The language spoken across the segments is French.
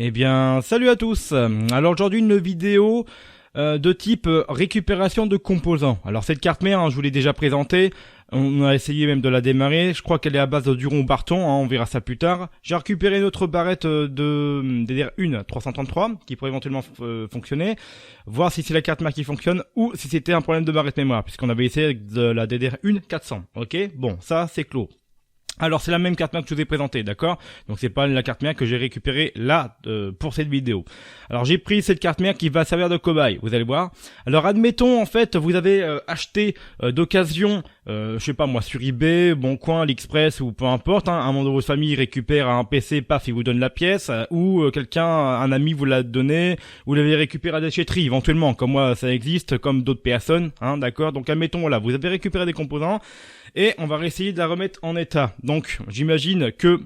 Eh bien, salut à tous. Alors aujourd'hui une vidéo de type récupération de composants. Alors cette carte mère, je vous l'ai déjà présentée. On a essayé même de la démarrer. Je crois qu'elle est à base de Duron Barton. On verra ça plus tard. J'ai récupéré notre barrette de DDR1 333 qui pourrait éventuellement fonctionner. Voir si c'est la carte mère qui fonctionne ou si c'était un problème de barrette mémoire, puisqu'on avait essayé avec de la DDR1 400. Ok, bon, ça c'est clos. Alors c'est la même carte mère que je vous ai présentée, d'accord? Donc c'est pas la carte mère que j'ai récupérée là pour cette vidéo. Alors j'ai pris cette carte mère qui va servir de cobaye, vous allez voir. Alors admettons en fait vous avez acheté d'occasion, je sais pas moi, sur eBay, Boncoin, AliExpress ou peu importe, un membre de votre famille récupère un PC, paf, il vous donne la pièce, ou quelqu'un, un ami vous l'a donné, vous l'avez récupéré à la déchetterie éventuellement, comme moi ça existe, comme d'autres personnes, d'accord? Donc admettons voilà, vous avez récupéré des composants. Et on va essayer de la remettre en état. Donc, j'imagine que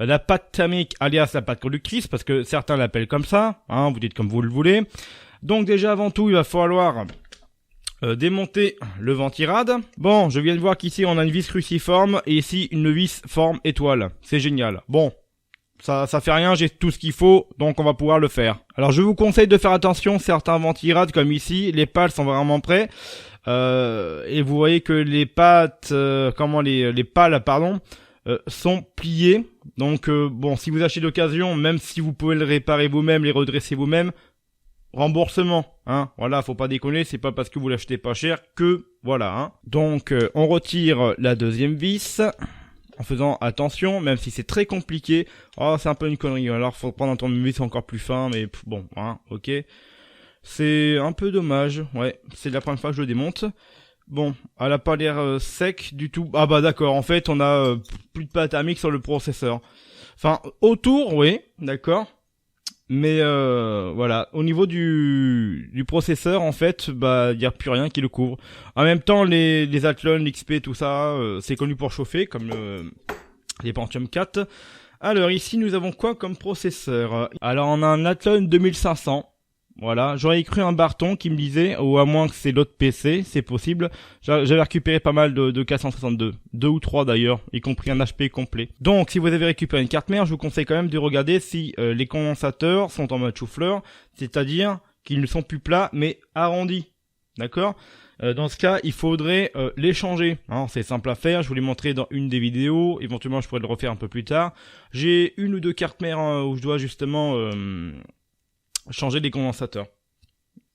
la pâte thermique, alias la pâte conductrice, parce que certains l'appellent comme ça, vous dites comme vous le voulez. Donc déjà, avant tout, il va falloir démonter le ventirad. Bon, je viens de voir qu'ici, on a une vis cruciforme, et ici, une vis forme étoile. C'est génial. Bon, ça fait rien, j'ai tout ce qu'il faut, donc on va pouvoir le faire. Alors, je vous conseille de faire attention, certains ventirades, comme ici, les pales sont vraiment prêts. Et vous voyez que les pattes, les pales, pardon, sont pliées. Donc bon, si vous achetez d'occasion, même si vous pouvez le réparer vous-même, les redresser vous-même, remboursement, voilà, faut pas déconner, c'est pas parce que vous l'achetez pas cher que voilà, Donc on retire la deuxième vis en faisant attention, même si c'est très compliqué. Oh, c'est un peu une connerie. Alors faut prendre un tournevis encore plus fin, mais bon, ok. C'est un peu dommage, ouais, c'est la première fois que je le démonte. Bon, elle a pas l'air sec du tout. Ah bah d'accord, en fait on a plus de pâte thermique sur le processeur. Enfin, autour, oui, d'accord. Mais voilà, au niveau du processeur, en fait, bah il y a plus rien qui le couvre. En même temps, les Athlon, l'XP, tout ça, c'est connu pour chauffer, comme les Pentium 4. Alors ici, nous avons quoi comme processeur? Alors on a un Athlon 2500. Voilà, j'aurais cru un Barton qui me disait, ou à moins que c'est l'autre PC, c'est possible. J'avais récupéré pas mal de 462, 2 ou 3 d'ailleurs, y compris un HP complet. Donc, si vous avez récupéré une carte mère, je vous conseille quand même de regarder si les condensateurs sont en mode chou-fleur, c'est-à-dire qu'ils ne sont plus plats, mais arrondis. D'accord? Dans ce cas, il faudrait les changer. C'est simple à faire, je vous l'ai montré dans une des vidéos, éventuellement je pourrais le refaire un peu plus tard. J'ai une ou deux cartes mères où je dois justement changer les condensateurs.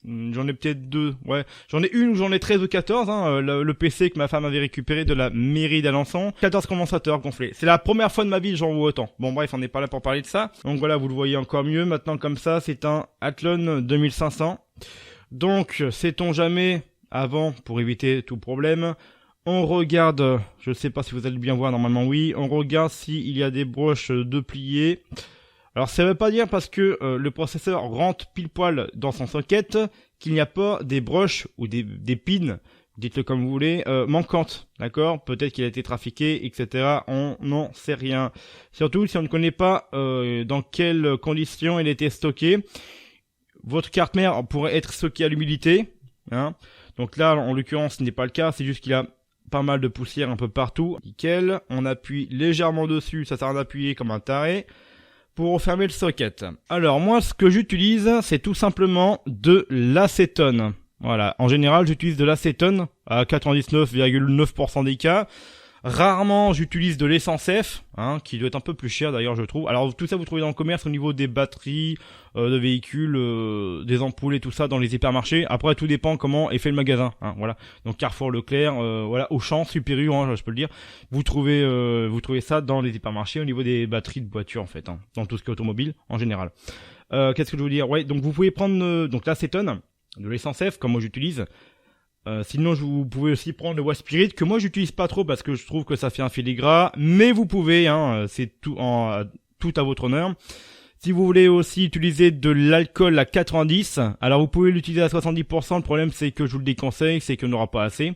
J'en ai peut-être deux, ouais. J'en ai une ou j'en ai 13 ou 14, le PC que ma femme avait récupéré de la mairie d'Alençon. 14 condensateurs gonflés. C'est la première fois de ma vie que j'en vois autant. Bon bref, on n'est pas là pour parler de ça. Donc voilà, vous le voyez encore mieux. Maintenant comme ça, c'est un Athlon 2500. Donc, sait-on jamais, avant, pour éviter tout problème, on regarde, je ne sais pas si vous allez bien voir, normalement oui, on regarde s'il y a des broches de pliés. Alors ça veut pas dire parce que le processeur rentre pile poil dans son socket qu'il n'y a pas des broches ou des pins, dites-le comme vous voulez, manquantes, d'accord? Peut-être qu'il a été trafiqué, etc. On n'en sait rien. Surtout si on ne connaît pas dans quelles conditions il était stocké. Votre carte mère pourrait être stockée à l'humidité, Donc là, en l'occurrence, ce n'est pas le cas, c'est juste qu'il a pas mal de poussière un peu partout. Nickel, on appuie légèrement dessus, ça sert à appuyer comme un taré pour refermer le socket. Alors moi ce que j'utilise c'est tout simplement de l'acétone. Voilà, en général j'utilise de l'acétone à 99,9% des cas. Rarement j'utilise de l'essence F, qui doit être un peu plus cher d'ailleurs je trouve. Alors tout ça vous trouvez dans le commerce au niveau des batteries, de véhicules, des ampoules et tout ça dans les hypermarchés. Après tout dépend comment est fait le magasin, voilà. Donc Carrefour, Leclerc, voilà, Auchan, Super U, je peux le dire. Vous trouvez ça dans les hypermarchés au niveau des batteries de voitures en fait, dans tout ce qui est automobile en général. Qu'est-ce que je veux dire? Ouais, donc vous pouvez prendre donc l'acétone, de l'essence F comme moi j'utilise. Sinon vous pouvez aussi prendre le Waspirit que moi j'utilise pas trop parce que je trouve que ça fait un filet gras, mais vous pouvez, c'est tout à votre honneur. Si vous voulez aussi utiliser de l'alcool à 90, alors vous pouvez l'utiliser à 70%, le problème c'est que je vous le déconseille, c'est qu'il n'y en aura pas assez.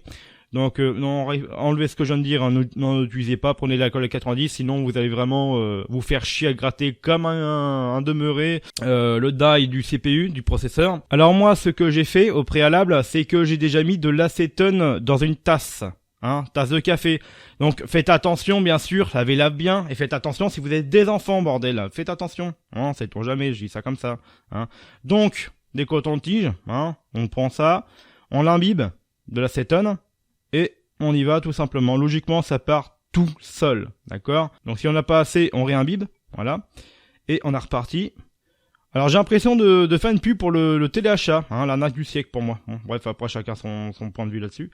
Donc non, enlevez ce que je viens de dire, n'en utilisez pas, prenez l'alcool à 90, sinon vous allez vraiment vous faire chier à gratter comme un demeuré le die du CPU, du processeur. Alors moi ce que j'ai fait au préalable, c'est que j'ai déjà mis de l'acétone dans une tasse. hein, tasse de café. Donc faites attention bien sûr, lavez-la bien et faites attention si vous êtes des enfants bordel, faites attention, hein, c'est pour jamais, je dis ça comme ça, hein. Donc des cotons-tiges, hein, on prend ça, on l'imbibe de l'acétone et on y va tout simplement. Logiquement ça part tout seul, d'accord? Donc si on n'a pas assez, on réimbibe, voilà, et on a reparti. Alors j'ai l'impression de faire une pub pour le téléachat, hein, l'arnaque du siècle pour moi. Bon, bref, après chacun son point de vue là-dessus.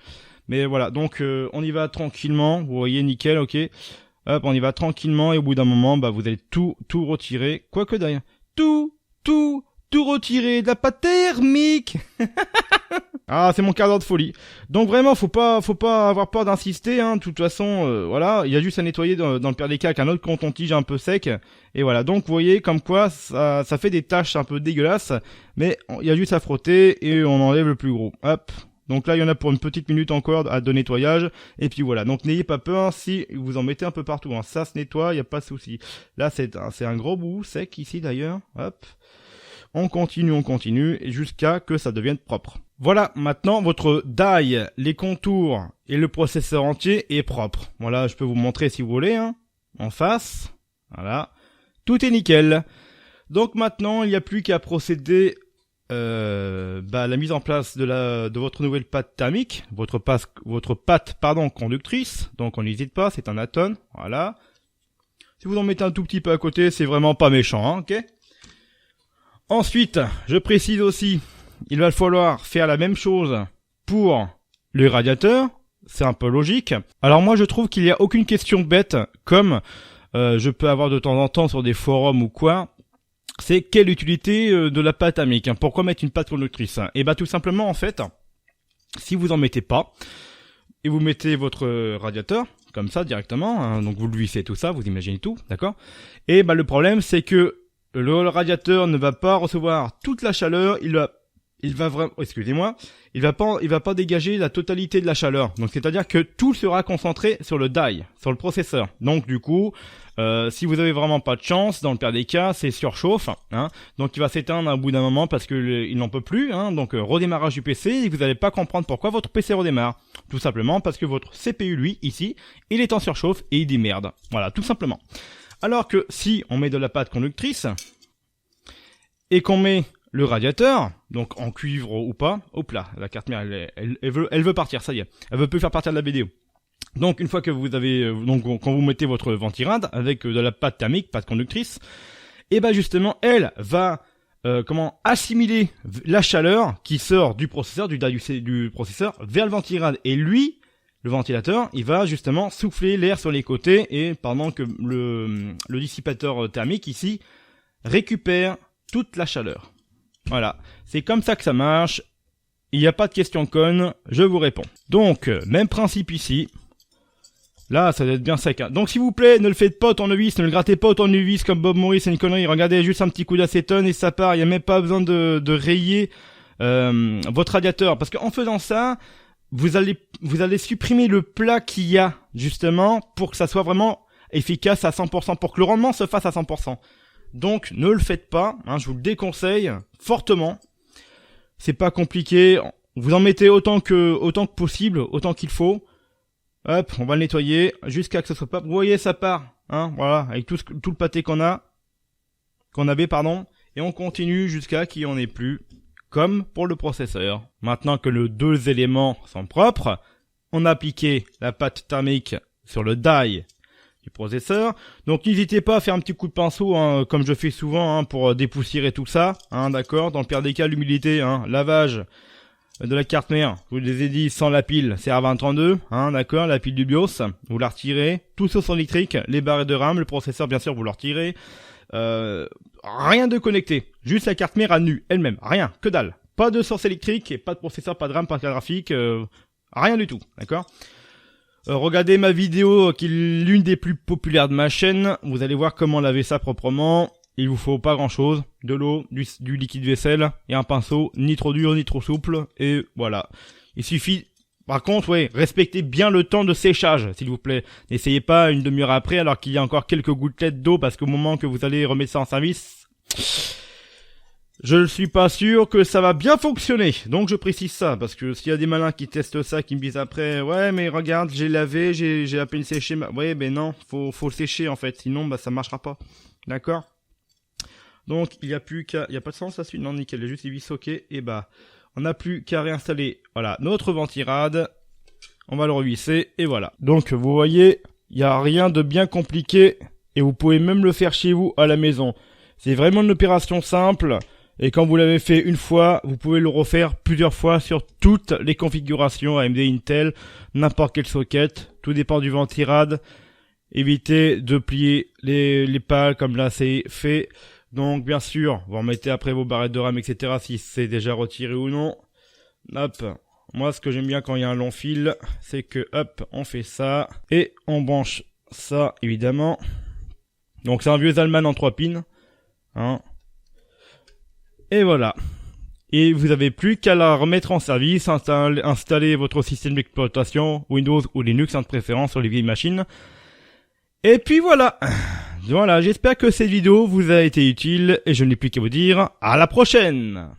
Mais voilà, donc on y va tranquillement, vous voyez, nickel, ok. Hop, on y va tranquillement et au bout d'un moment, bah vous allez tout retirer. Quoique d'ailleurs, tout retirer de la pâte thermique. Ah, c'est mon quart d'heure de folie. Donc vraiment, faut pas avoir peur d'insister, hein. De toute façon, voilà, il y a juste à nettoyer dans le pire des cas avec un autre coton-tige un peu sec. Et voilà, donc vous voyez comme quoi ça fait des taches un peu dégueulasses, mais il y a juste à frotter et on enlève le plus gros. Hop. Donc là, il y en a pour une petite minute encore de nettoyage. Et puis voilà, donc n'ayez pas peur si vous en mettez un peu partout, hein. Ça se nettoie, il y a pas de souci. Là, c'est un gros bout sec ici d'ailleurs. Hop. On continue jusqu'à que ça devienne propre. Voilà, maintenant votre die, les contours et le processeur entier est propre. Voilà, je peux vous montrer si vous voulez, hein, en face. Voilà, tout est nickel. Donc maintenant, il n'y a plus qu'à procéder à la mise en place de votre nouvelle pâte thermique, votre pâte conductrice. Donc on n'hésite pas, c'est un Atone, voilà. Si vous en mettez un tout petit peu à côté, c'est vraiment pas méchant, hein, ok? Ensuite, je précise aussi, il va falloir faire la même chose pour le radiateur, c'est un peu logique. Alors moi je trouve qu'il n'y a aucune question bête, comme je peux avoir de temps en temps sur des forums ou quoi, c'est quelle utilité de la pâte thermique, hein, pourquoi mettre une pâte conductrice? Et bah tout simplement en fait, si vous en mettez pas, et vous mettez votre radiateur, comme ça directement, hein, donc vous le vissez tout ça, vous imaginez tout, d'accord? Et bah le problème c'est que le radiateur ne va pas recevoir toute la chaleur, il va vraiment, excusez-moi, il va pas dégager la totalité de la chaleur. Donc c'est-à-dire que tout sera concentré sur le die, sur le processeur. Donc du coup, si vous avez vraiment pas de chance, dans le pire des cas, c'est surchauffe, hein. Donc il va s'éteindre au bout d'un moment parce que il n'en peut plus, hein. Donc redémarrage du PC et vous n'allez pas comprendre pourquoi votre PC redémarre. Tout simplement parce que votre CPU lui ici, il est en surchauffe et il dit merde. Voilà, tout simplement. Alors que si on met de la pâte conductrice et qu'on met le radiateur, donc en cuivre ou pas, hop là, la carte mère, elle veut partir, ça y est, elle veut plus faire partir de la vidéo. Donc une fois que vous avez, donc quand vous mettez votre ventirad avec de la pâte thermique, pâte conductrice, et ben justement elle va assimiler la chaleur qui sort du processeur, du processeur vers le ventirad, et lui, le ventilateur, il va justement souffler l'air sur les côtés et pendant que le dissipateur thermique ici récupère toute la chaleur. Voilà, c'est comme ça que ça marche. Il n'y a pas de question conne, je vous réponds. Donc, même principe ici. Là, ça doit être bien sec, hein. Donc s'il vous plaît, ne le faites pas au tournevis, ne le grattez pas au tournevis comme Bob Morris, c'est une connerie. Regardez, juste un petit coup d'acétone et ça part. Il n'y a même pas besoin de rayer votre radiateur. Parce qu'en faisant ça, vous allez supprimer le plat qu'il y a, justement, pour que ça soit vraiment efficace à 100%, pour que le rendement se fasse à 100%. Donc, ne le faites pas, hein, je vous le déconseille fortement. C'est pas compliqué. Vous en mettez autant que possible, autant qu'il faut. Hop, on va le nettoyer jusqu'à que ce soit pas. Vous voyez, ça part, hein, voilà, avec tout le pâté qu'on avait, et on continue jusqu'à qu'il n'y en ait plus. Comme pour le processeur. Maintenant que les deux éléments sont propres, on a appliqué la pâte thermique sur le die du processeur. Donc n'hésitez pas à faire un petit coup de pinceau, hein, comme je fais souvent, hein, pour dépoussiérer tout ça, hein, d'accord. Dans le pire des cas, l'humidité, hein, lavage de la carte mère, je vous les ai dit, sans la pile, c'est R2032, hein, d'accord, la pile du BIOS, vous la retirez, tout sauf son électrique, les barrettes de RAM, le processeur, bien sûr, vous le retirez. Rien de connecté, juste la carte mère à nu, elle-même, rien, que dalle. Pas de source électrique, et pas de processeur, pas de RAM, pas de carte graphique, rien du tout, d'accord. Regardez ma vidéo, qui est l'une des plus populaires de ma chaîne, vous allez voir comment laver ça proprement. Il vous faut pas grand chose, de l'eau, du liquide vaisselle, et un pinceau, ni trop dur, ni trop souple, et voilà. Il suffit. Par contre, ouais, respectez bien le temps de séchage, s'il vous plaît. N'essayez pas une demi-heure après, alors qu'il y a encore quelques gouttelettes d'eau, parce qu'au moment que vous allez remettre ça en service, je ne suis pas sûr que ça va bien fonctionner. Donc je précise ça, parce que s'il y a des malins qui testent ça, qui me disent après, ouais mais regarde, j'ai lavé, j'ai à peine séché, ouais ben non, faut le sécher en fait, sinon bah ça marchera pas. D'accord? Donc il y a plus qu'à, il y a pas de sens là-dessus, non nickel, juste les vis ok, et bah on n'a plus qu'à réinstaller, voilà, notre ventirad, on va le revisser, et voilà. Donc vous voyez, il n'y a rien de bien compliqué, et vous pouvez même le faire chez vous à la maison. C'est vraiment une opération simple, et quand vous l'avez fait une fois, vous pouvez le refaire plusieurs fois sur toutes les configurations AMD, Intel, n'importe quelle socket, tout dépend du ventirad. Évitez de plier les pales comme là c'est fait. Donc bien sûr, vous remettez après vos barrettes de RAM, etc. si c'est déjà retiré ou non. Hop. Moi ce que j'aime bien quand il y a un long fil, c'est que hop, on fait ça. Et on branche ça évidemment. Donc c'est un vieux Zalman en 3 pins. Hein. Et voilà. Et vous n'avez plus qu'à la remettre en service, installer votre système d'exploitation, Windows ou Linux de préférence sur les vieilles machines. Et puis voilà. Voilà, j'espère que cette vidéo vous a été utile et je n'ai plus qu'à vous dire à la prochaine.